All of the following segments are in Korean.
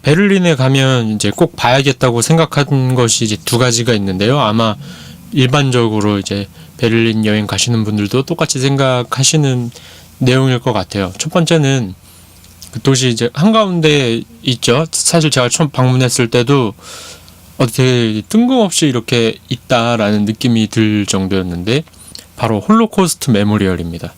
베를린에 가면 이제 꼭 봐야겠다고 생각한 것이 이제 두 가지가 있는데요. 아마 일반적으로 이제 베를린 여행 가시는 분들도 똑같이 생각하시는 내용일 것 같아요. 첫 번째는 그 도시 이제 한가운데 있죠. 사실 제가 처음 방문했을 때도 되게 뜬금없이 이렇게 있다라는 느낌이 들 정도였는데 바로 홀로코스트 메모리얼입니다.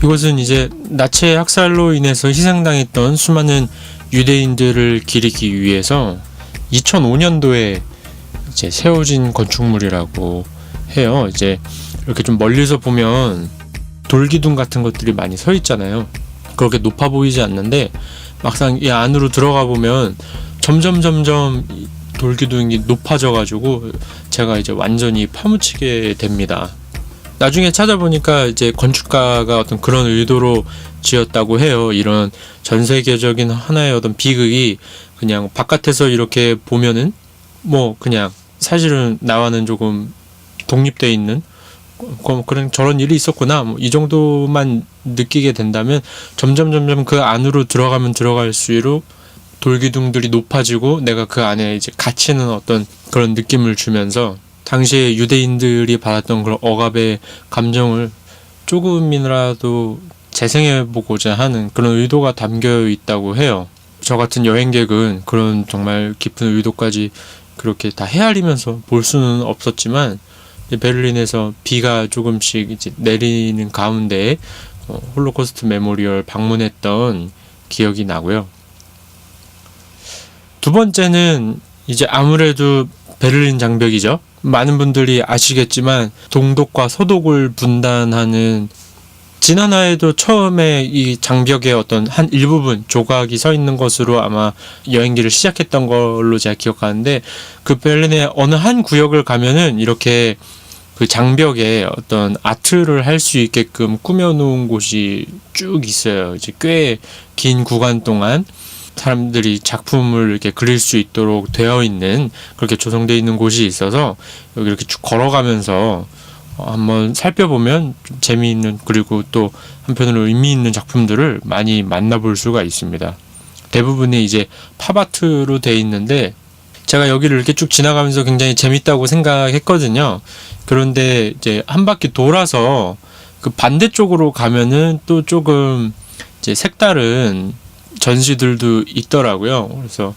이것은 이제 나치 학살로 인해서 희생당했던 수많은 유대인들을 기리기 위해서 2005년도에 이제 세워진 건축물이라고 해요. 이제 이렇게 좀 멀리서 보면 돌기둥 같은 것들이 많이 서 있잖아요. 그렇게 높아 보이지 않는데 막상 이 안으로 들어가 보면 점점 돌기둥이 높아져 가지고 제가 이제 완전히 파묻히게 됩니다. 나중에 찾아보니까 이제 건축가가 어떤 그런 의도로 지었다고 해요. 이런 전 세계적인 하나의 어떤 비극이 그냥 바깥에서 이렇게 보면은 뭐 그냥 사실은 나와는 조금 독립돼 있는 그런 저런 일이 있었구나 뭐 이 정도만 느끼게 된다면 점점 그 안으로 들어가면 들어갈수록 돌기둥들이 높아지고 내가 그 안에 이제 갇히는 어떤 그런 느낌을 주면서 당시에 유대인들이 받았던 그런 억압의 감정을 조금이라도 재생해보고자 하는 그런 의도가 담겨 있다고 해요. 저 같은 여행객은 그런 정말 깊은 의도까지 그렇게 다 헤아리면서 볼 수는 없었지만 베를린에서 비가 조금씩 이제 내리는 가운데 홀로코스트 메모리얼 방문했던 기억이 나고요. 두 번째는 이제 아무래도 베를린 장벽이죠. 많은 분들이 아시겠지만 동독과 서독을 분단하는 지난화에도 처음에 이 장벽의 어떤 한 일부분 조각이 서 있는 것으로 아마 여행기를 시작했던 걸로 제가 기억하는데 그 베를린의 어느 한 구역을 가면은 이렇게 그 장벽에 어떤 아트를 할 수 있게끔 꾸며놓은 곳이 쭉 있어요. 이제 꽤 긴 구간 동안 사람들이 작품을 이렇게 그릴 수 있도록 되어 있는 그렇게 조성되어 있는 곳이 있어서 여기 이렇게 쭉 걸어가면서 한번 살펴보면 좀 재미있는 그리고 또 한편으로 의미 있는 작품들을 많이 만나볼 수가 있습니다. 대부분이 이제 팝아트로 되어 있는데 제가 여기를 이렇게 쭉 지나가면서 굉장히 재밌다고 생각했거든요. 그런데 이제 한 바퀴 돌아서 그 반대쪽으로 가면은 또 조금 이제 색다른 전시들도 있더라고요. 그래서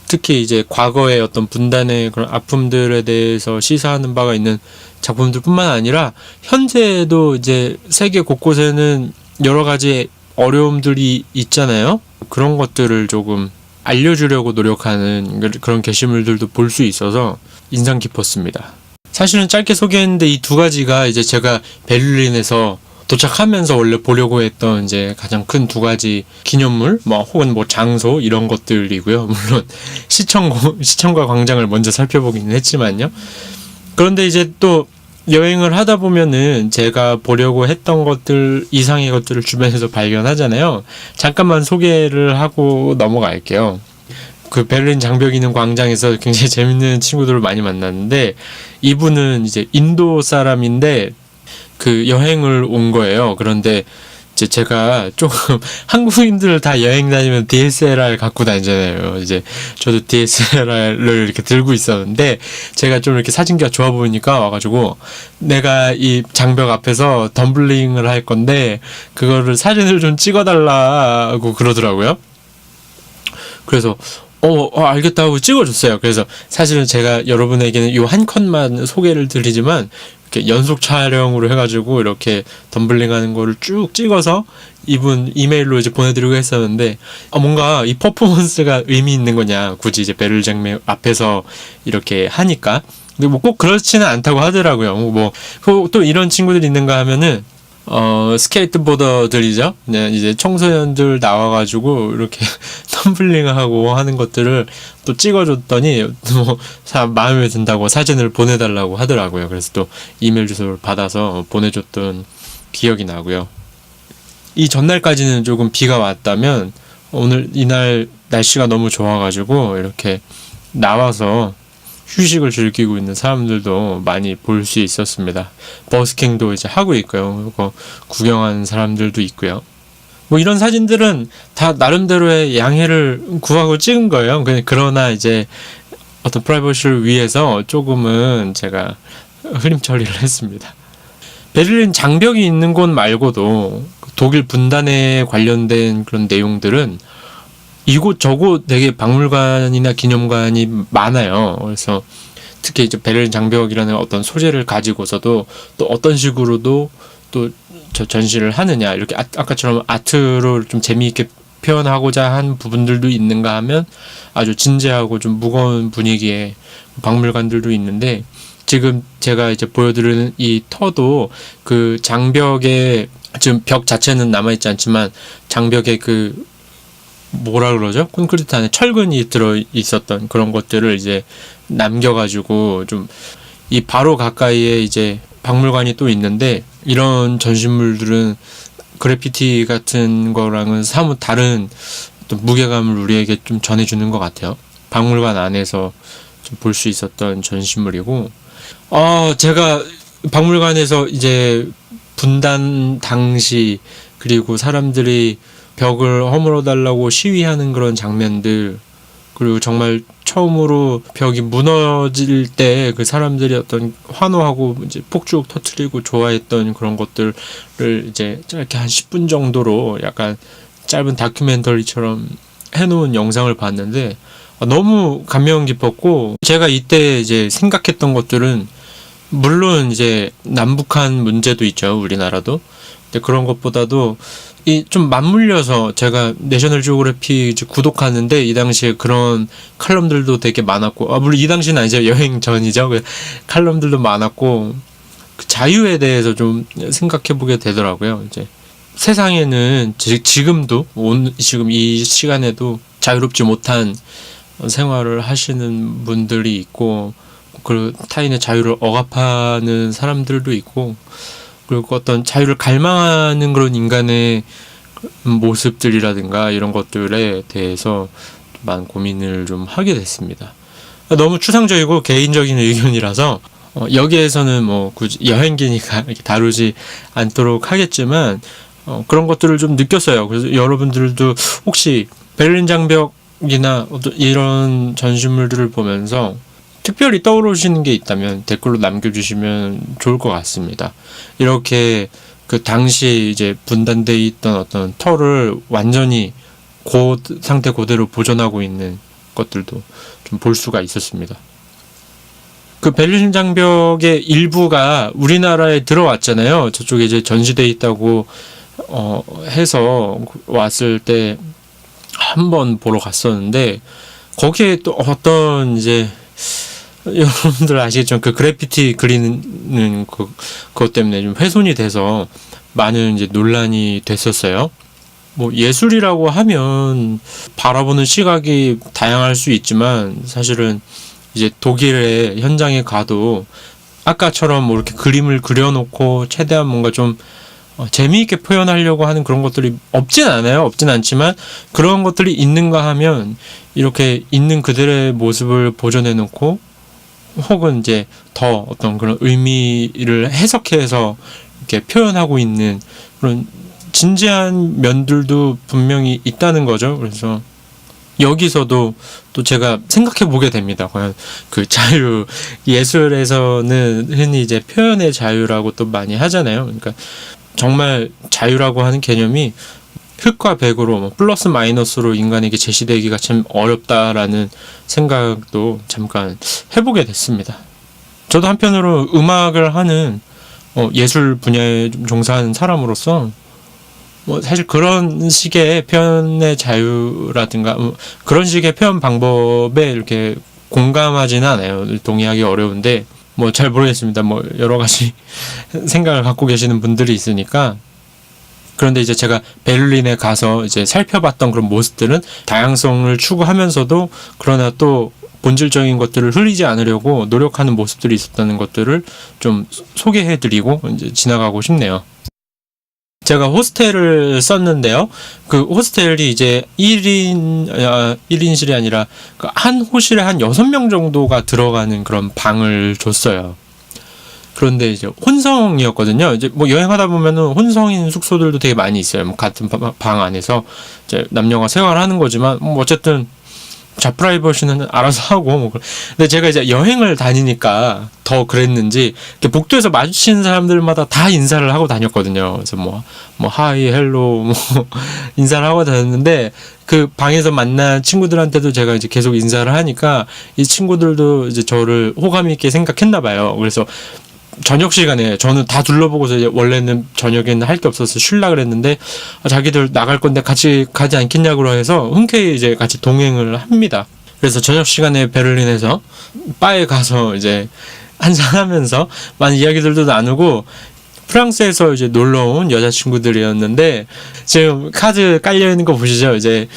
특히 이제 과거의 어떤 분단의 그런 아픔들에 대해서 시사하는 바가 있는 작품들뿐만 아니라 현재에도 이제 세계 곳곳에는 여러 가지 어려움들이 있잖아요. 그런 것들을 조금 알려주려고 노력하는 그런 게시물들도 볼 수 있어서 인상 깊었습니다. 사실은 짧게 소개했는데 이 두 가지가 이제 제가 베를린에서 도착하면서 원래 보려고 했던 이제 가장 큰 두 가지 기념물, 혹은 장소 이런 것들이고요. 물론 시청과 광장을 먼저 살펴보기는 했지만요. 그런데 이제 또 여행을 하다 보면은 제가 보려고 했던 것들 이상의 것들을 주변에서 발견하잖아요. 잠깐만 소개를 하고 넘어갈게요. 그 베를린 장벽 있는 광장에서 굉장히 재밌는 친구들을 많이 만났는데 이분은 이제 인도 사람인데 그 여행을 온 거예요. 그런데 이제 제가 조금 한국인들 다 여행 다니면 DSLR 갖고 다니잖아요. 이제 저도 DSLR을 이렇게 들고 있었는데 제가 좀 이렇게 사진기가 좋아 보이니까 와가지고 내가 이 장벽 앞에서 덤블링을 할 건데 그거를 사진을 좀 찍어달라고 그러더라고요. 그래서 알겠다 하고 찍어줬어요. 그래서 사실은 제가 여러분에게는 이 한 컷만 소개를 드리지만 이렇게 연속 촬영으로 해가지고 이렇게 덤블링 하는 거를 쭉 찍어서 이분 이메일로 이제 보내드리고 했었는데 뭔가 이 퍼포먼스가 의미 있는 거냐 굳이 이제 베를린 장벽 앞에서 이렇게 하니까 근데 꼭 그렇지는 않다고 하더라고요. 또 이런 친구들이 있는가 하면은 스케이트보더들이죠. 네, 이제 청소년들 나와가지고 이렇게 텀블링하고 하는 것들을 또 찍어줬더니 뭐 마음에 든다고 사진을 보내달라고 하더라고요. 그래서 또 이메일 주소를 받아서 보내줬던 기억이 나고요. 이 전날까지는 조금 비가 왔다면 오늘 이날 날씨가 너무 좋아가지고 이렇게 나와서 휴식을 즐기고 있는 사람들도 많이 볼 수 있었습니다. 버스킹도 이제 하고 있고요. 그리고 구경하는 사람들도 있고요. 뭐 이런 사진들은 다 나름대로의 양해를 구하고 찍은 거예요. 그러나 이제 어떤 프라이버시를 위해서 조금은 제가 흐림 처리를 했습니다. 베를린 장벽이 있는 곳 말고도 독일 분단에 관련된 그런 내용들은 이곳 저곳 되게 박물관이나 기념관이 많아요. 그래서 특히 이제 베를린 장벽이라는 어떤 소재를 가지고서도 또 어떤 식으로도 또 저 전시를 하느냐, 이렇게 아까처럼 아트로 좀 재미있게 표현하고자 한 부분들도 있는가 하면 아주 진지하고 좀 무거운 분위기의 박물관들도 있는데, 지금 제가 이제 보여드리는 이 터도 그 장벽에 지금 벽 자체는 남아있지 않지만 장벽에 그 뭐라 그러죠? 콘크리트 안에 철근이 들어 있었던 그런 것들을 이제 남겨가지고 좀 이 바로 가까이에 이제 박물관이 또 있는데, 이런 전시물들은 그래피티 같은 거랑은 사뭇 다른 어떤 무게감을 우리에게 좀 전해주는 것 같아요. 박물관 안에서 좀 볼 수 있었던 전시물이고, 제가 박물관에서 이제 분단 당시 그리고 사람들이 벽을 허물어 달라고 시위하는 그런 장면들, 그리고 정말 처음으로 벽이 무너질 때 그 사람들이 어떤 환호하고 이제 폭죽 터트리고 좋아했던 그런 것들을 이제 짧게 한 10분 정도로 약간 짧은 다큐멘터리처럼 해놓은 영상을 봤는데 너무 감명 깊었고, 제가 이때 이제 생각했던 것들은 물론 이제 남북한 문제도 있죠, 우리나라도. 근데 그런 것보다도 이 좀 맞물려서, 제가 내셔널 지오그래피 이제 구독하는데 이 당시에 그런 칼럼들도 되게 많았고, 물론 이 당시는 아니죠, 여행 전이죠. 칼럼들도 많았고, 그 자유에 대해서 좀 생각해 보게 되더라고요. 이제 세상에는 지금도 지금 이 시간에도 자유롭지 못한 생활을 하시는 분들이 있고, 그 타인의 자유를 억압하는 사람들도 있고, 그리고 어떤 자유를 갈망하는 그런 인간의 모습들이라든가 이런 것들에 대해서 많은 고민을 좀 하게 됐습니다. 너무 추상적이고 개인적인 의견이라서 여기에서는 뭐 굳이 여행기니까 이렇게 다루지 않도록 하겠지만, 그런 것들을 좀 느꼈어요. 그래서 여러분들도 혹시 베를린 장벽이나 이런 전시물들을 보면서 특별히 떠오르시는 게 있다면 댓글로 남겨주시면 좋을 것 같습니다. 이렇게 그 당시 이제 분단돼 있던 어떤 터를 완전히 상태 그대로 보존하고 있는 것들도 좀 볼 수가 있었습니다. 그 베를린 장벽의 일부가 우리나라에 들어왔잖아요. 저쪽에 이제 전시돼 있다고 해서 왔을 때 한번 보러 갔었는데, 거기에 또 어떤 이제 여러분들 아시겠지만 그 그래피티 그리는 그것 때문에 좀 훼손이 돼서 많은 이제 논란이 됐었어요. 뭐 예술이라고 하면 바라보는 시각이 다양할 수 있지만, 사실은 이제 독일의 현장에 가도 아까처럼 뭐 이렇게 그림을 그려놓고 최대한 뭔가 좀 재미있게 표현하려고 하는 그런 것들이 없진 않아요. 없진 않지만 그런 것들이 있는가 하면 이렇게 있는 그들의 모습을 보존해놓고, 혹은 이제 더 어떤 그런 의미를 해석해서 이렇게 표현하고 있는 그런 진지한 면들도 분명히 있다는 거죠. 그래서 여기서도 또 제가 생각해 보게 됩니다. 과연 그 자유, 예술에서는 흔히 이제 표현의 자유라고 또 많이 하잖아요. 그러니까 정말 자유라고 하는 개념이 흑과 백으로 뭐 플러스 마이너스로 인간에게 제시되기가 참 어렵다라는 생각도 잠깐 해보게 됐습니다. 저도 한편으로 음악을 하는 예술 분야에 좀 종사하는 사람으로서 뭐 사실 그런 식의 표현의 자유라든가 그런 식의 표현 방법에 이렇게 공감하지는 않아요. 동의하기 어려운데, 뭐 잘 모르겠습니다. 뭐 여러 가지 생각을 갖고 계시는 분들이 있으니까. 그런데 이제 제가 베를린에 가서 이제 살펴봤던 그런 모습들은 다양성을 추구하면서도 그러나 또 본질적인 것들을 흘리지 않으려고 노력하는 모습들이 있었다는 것들을 좀 소개해드리고 이제 지나가고 싶네요. 제가 호스텔을 썼는데요. 그 호스텔이 이제 1인실이 아니라 한 호실에 한 6명 정도가 들어가는 그런 방을 줬어요. 그런데 이제 혼성이었거든요. 이제 뭐 여행하다 보면은 혼성인 숙소들도 되게 많이 있어요. 뭐 같은 방 안에서 이제 남녀가 생활하는 거지만 뭐 어쨌든 자 프라이버시는 알아서 하고 뭐. 근데 제가 이제 여행을 다니니까 더 그랬는지 복도에서 마주치는 사람들마다 다 인사를 하고 다녔거든요. 그래서 뭐 하이 헬로 뭐 인사를 하고 다녔는데 그 방에서 만난 친구들한테도 제가 이제 계속 인사를 하니까 이 친구들도 이제 저를 호감 있게 생각했나 봐요. 그래서 저녁 시간에 저는 다 둘러보고서 이제 원래는 저녁에는 할 게 없어서 쉴라 그랬는데 자기들 나갈 건데 같이 가지 않겠냐고 해서 흔쾌히 이제 같이 동행을 합니다. 그래서 저녁 시간에 베를린에서 바에 가서 이제 한잔하면서 많은 이야기들도 나누고 프랑스에서 이제 놀러 온 여자친구들이었는데 지금 카드 깔려 있는 거 보시죠. 이제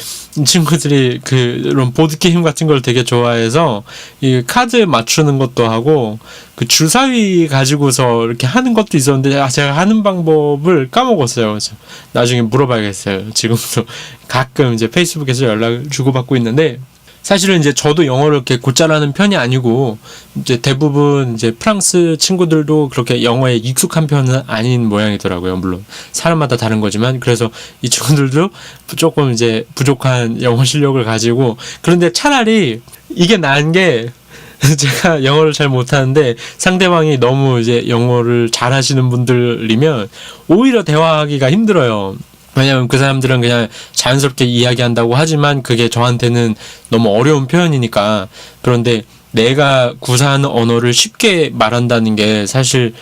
친구들이 그런 보드게임 같은 걸 되게 좋아해서 이 카드 맞추는 것도 하고 그 주사위 가지고서 이렇게 하는 것도 있었는데 제가 하는 방법을 까먹었어요. 그래서 나중에 물어봐야겠어요. 지금도 가끔 이제 페이스북에서 연락을 주고받고 있는데 사실은 이제 저도 영어를 이렇게 곧잘하는 편이 아니고 이제 대부분 이제 프랑스 친구들도 그렇게 영어에 익숙한 편은 아닌 모양이더라고요. 물론 사람마다 다른 거지만 그래서 이 친구들도 조금 이제 부족한 영어 실력을 가지고 그런데 차라리 이게 나은 게 제가 영어를 잘 못하는데 상대방이 너무 이제 영어를 잘하시는 분들이면 오히려 대화하기가 힘들어요. 왜냐면 그 사람들은 그냥 자연스럽게 이야기한다고 하지만 그게 저한테는 너무 어려운 표현이니까. 그런데 내가 구사하는 언어를 쉽게 말한다는 게 사실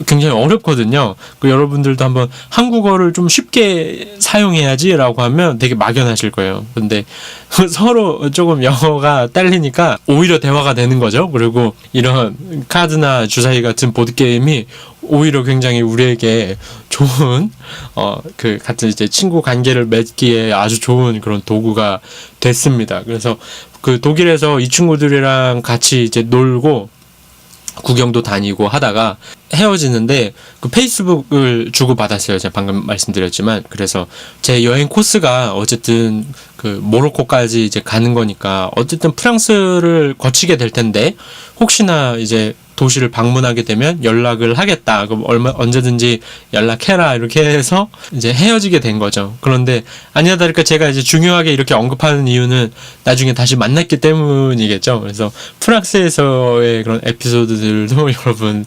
굉장히 어렵거든요. 그 여러분들도 한번 한국어를 좀 쉽게 사용해야지라고 하면 되게 막연하실 거예요. 근데 서로 조금 영어가 딸리니까 오히려 대화가 되는 거죠. 그리고 이런 카드나 주사위 같은 보드게임이 오히려 굉장히 우리에게 좋은 그 같은 이제 친구 관계를 맺기에 아주 좋은 그런 도구가 됐습니다. 그래서 그 독일에서 이 친구들이랑 같이 이제 놀고 구경도 다니고 하다가 헤어지는데 그 페이스북을 주고받았어요. 제가 방금 말씀드렸지만. 그래서 제 여행 코스가 어쨌든 그 모로코까지 이제 가는 거니까 어쨌든 프랑스를 거치게 될 텐데 혹시나 이제 도시를 방문하게 되면 연락을 하겠다. 그럼 언제든지 연락해라. 이렇게 해서 이제 헤어지게 된 거죠. 그런데 아니나 다를까 제가 이제 중요하게 이렇게 언급하는 이유는 나중에 다시 만났기 때문이겠죠. 그래서 프랑스에서의 그런 에피소드들도 여러분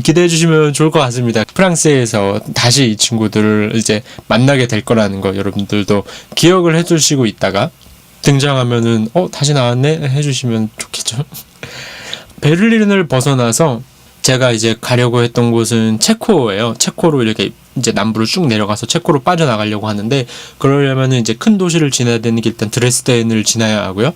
기대해 주시면 좋을 것 같습니다. 프랑스에서 다시 이 친구들을 이제 만나게 될 거라는 거 여러분들도 기억을 해 두시고 있다가 등장하면은 다시 나왔네 해주시면 좋겠죠. 베를린을 벗어나서 제가 이제 가려고 했던 곳은 체코예요. 체코로 이렇게 이제 남부를 쭉 내려가서 체코로 빠져나가려고 하는데 그러려면은 이제 큰 도시를 지나야 되는 게 일단 드레스덴을 지나야 하고요.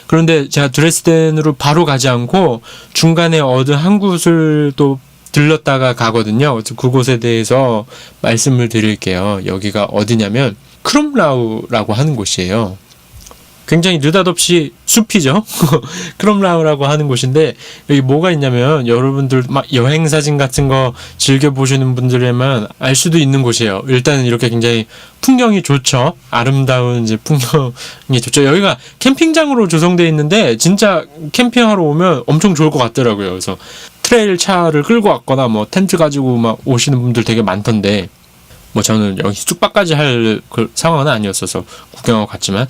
그런데 제가 드레스덴으로 바로 가지 않고 중간에 어느 한 곳을 또 들렀다가 가거든요. 그곳에 대해서 말씀을 드릴게요. 여기가 어디냐면 크롬라우라고 하는 곳이에요. 굉장히 느닷없이 숲이죠. 크롬라우라고 하는 곳인데 여기 뭐가 있냐면 여러분들 막 여행 사진 같은 거 즐겨 보시는 분들에만 알 수도 있는 곳이에요. 일단은 이렇게 굉장히 풍경이 좋죠. 아름다운 이제 풍경이 좋죠. 여기가 캠핑장으로 조성되어 있는데 진짜 캠핑하러 오면 엄청 좋을 것 같더라고요. 그래서 트레일 차를 끌고 왔거나 뭐 텐트 가지고 막 오시는 분들 되게 많던데 뭐 저는 여기 숙박까지 할 그 상황은 아니었어서 구경하고 갔지만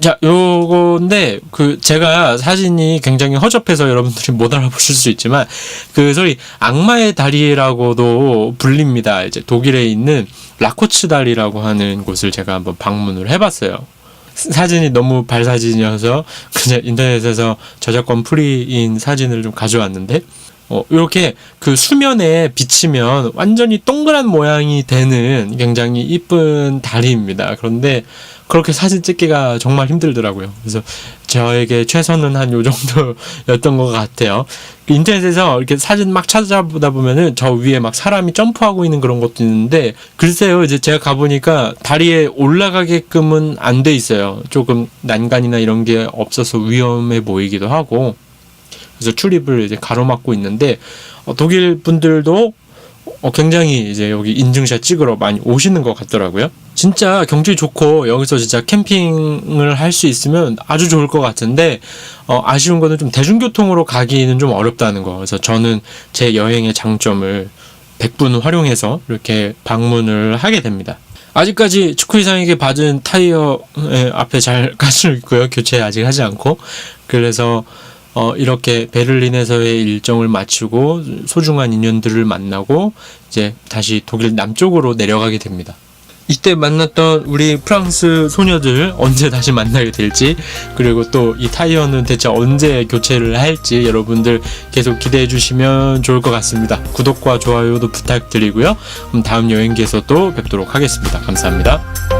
자 요건데 그 제가 사진이 굉장히 허접해서 여러분들이 못 알아보실 수 있지만 그 소리 악마의 다리라고도 불립니다. 이제 독일에 있는 라코츠 다리라고 하는 곳을 제가 한번 방문을 해봤어요. 사진이 너무 발사진이어서 그냥 인터넷에서 저작권 프리인 사진을 좀 가져왔는데 이렇게 그 수면에 비치면 완전히 동그란 모양이 되는 굉장히 이쁜 다리입니다. 그런데 그렇게 사진 찍기가 정말 힘들더라고요. 그래서 저에게 최선은 한 요 정도였던 것 같아요. 인터넷에서 이렇게 사진 막 찾아보다 보면은 저 위에 막 사람이 점프하고 있는 그런 것도 있는데, 글쎄요, 이제 제가 가보니까 다리에 올라가게끔은 안 돼 있어요. 조금 난간이나 이런 게 없어서 위험해 보이기도 하고, 그래서 출입을 이제 가로막고 있는데, 독일 분들도 굉장히 이제 여기 인증샷 찍으러 많이 오시는 것 같더라고요. 진짜 경치 좋고 여기서 진짜 캠핑을 할 수 있으면 아주 좋을 것 같은데, 아쉬운 거는 좀 대중교통으로 가기는 좀 어렵다는 거. 그래서 저는 제 여행의 장점을 100분 활용해서 이렇게 방문을 하게 됩니다. 아직까지 축구 이상에게 받은 타이어 앞에 잘 가지고 있고요. 교체 아직 하지 않고. 그래서 이렇게 베를린에서의 일정을 마치고 소중한 인연들을 만나고 이제 다시 독일 남쪽으로 내려가게 됩니다. 이때 만났던 우리 프랑스 소녀들 언제 다시 만나게 될지, 그리고 또 이 타이어는 대체 언제 교체를 할지 여러분들 계속 기대해 주시면 좋을 것 같습니다. 구독과 좋아요도 부탁드리고요. 다음 여행기에서 또 뵙도록 하겠습니다. 감사합니다.